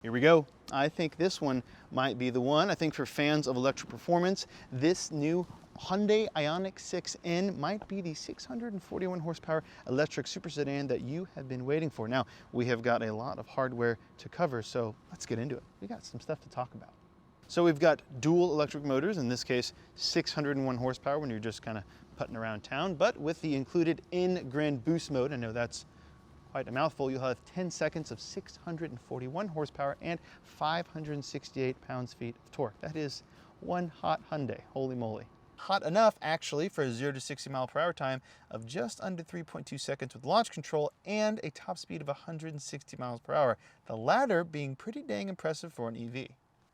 Here we go. I think this one might be the one. I think for fans of electric performance, this new Hyundai Ioniq 6N might be the 641 horsepower electric super sedan that you have been waiting for. Now, we have got a lot of hardware to cover, so let's get into it. We got some stuff to talk about. So we've got dual electric motors, in this case 601 horsepower when you're just kind of putting around town, but with the included n-grin boost mode, I know that's quite a mouthful, you'll have 10 seconds of 641 horsepower and 568 pounds-feet of torque. That is one hot Hyundai, holy moly. Hot enough, actually, for a 0 to 60 mile per hour time of just under 3.2 seconds with launch control and a top speed of 160 miles per hour, the latter being pretty dang impressive for an EV.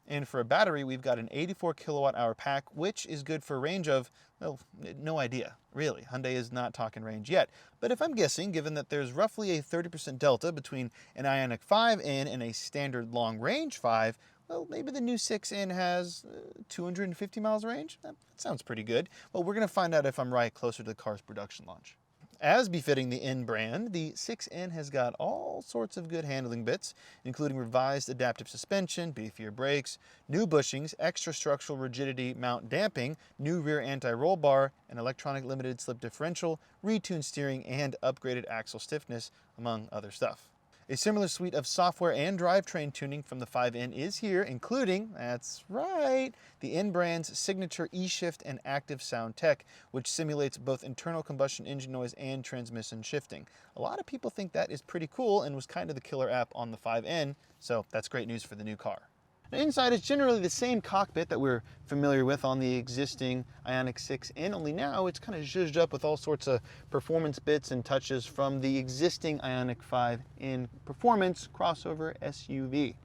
And for a battery, we've got an 84 kilowatt hour pack, which is good for a range of, well, no idea, really. Hyundai is not talking range yet. But if I'm guessing, given that there's roughly a 30% delta between an Ioniq 5N and a standard long range 5, well, maybe the new 6N has 250 miles range? That sounds pretty good. Well, we're gonna find out if I'm right closer to the car's production launch. As befitting the N brand, the 6N has got all sorts of good handling bits, including revised adaptive suspension, beefier brakes, new bushings, extra structural rigidity mount damping, new rear anti-roll bar, an electronic limited slip differential, retuned steering, and upgraded axle stiffness, among other stuff. A similar suite of software and drivetrain tuning from the 5N is here, including, that's right, the N brand's signature eShift and active sound tech, which simulates both internal combustion engine noise and transmission shifting. A lot of people think that is pretty cool and was kind of the killer app on the 5N, so that's great news for the new car. Now, inside is generally the same cockpit that we're familiar with on the existing Ioniq 6N, only now it's kind of zhuzhed up with all sorts of performance bits and touches from the existing Ioniq 5N performance crossover SUV.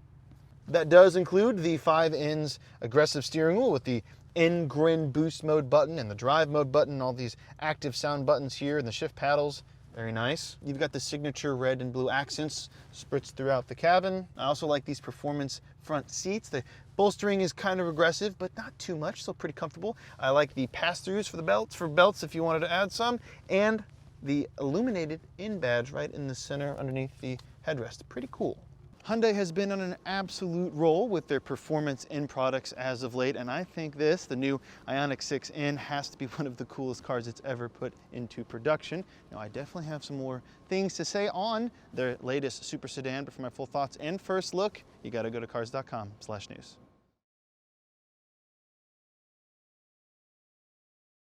That does include the 5N's aggressive steering wheel with the n-grin boost mode button and the drive mode button, all these active sound buttons here and the shift paddles. Very nice. You've got the signature red and blue accents spritzed throughout the cabin. I also like these performance front seats. The bolstering is kind of aggressive, but not too much, so pretty comfortable. I like the pass-throughs for belts if you wanted to add some, and the illuminated N badge right in the center underneath the headrest. Pretty cool. Hyundai has been on an absolute roll with their performance end products as of late, and I think this, the new Ioniq 6N, has to be one of the coolest cars it's ever put into production. Now, I definitely have some more things to say on their latest super sedan, but for my full thoughts and first look, you gotta go to Cars.com/news.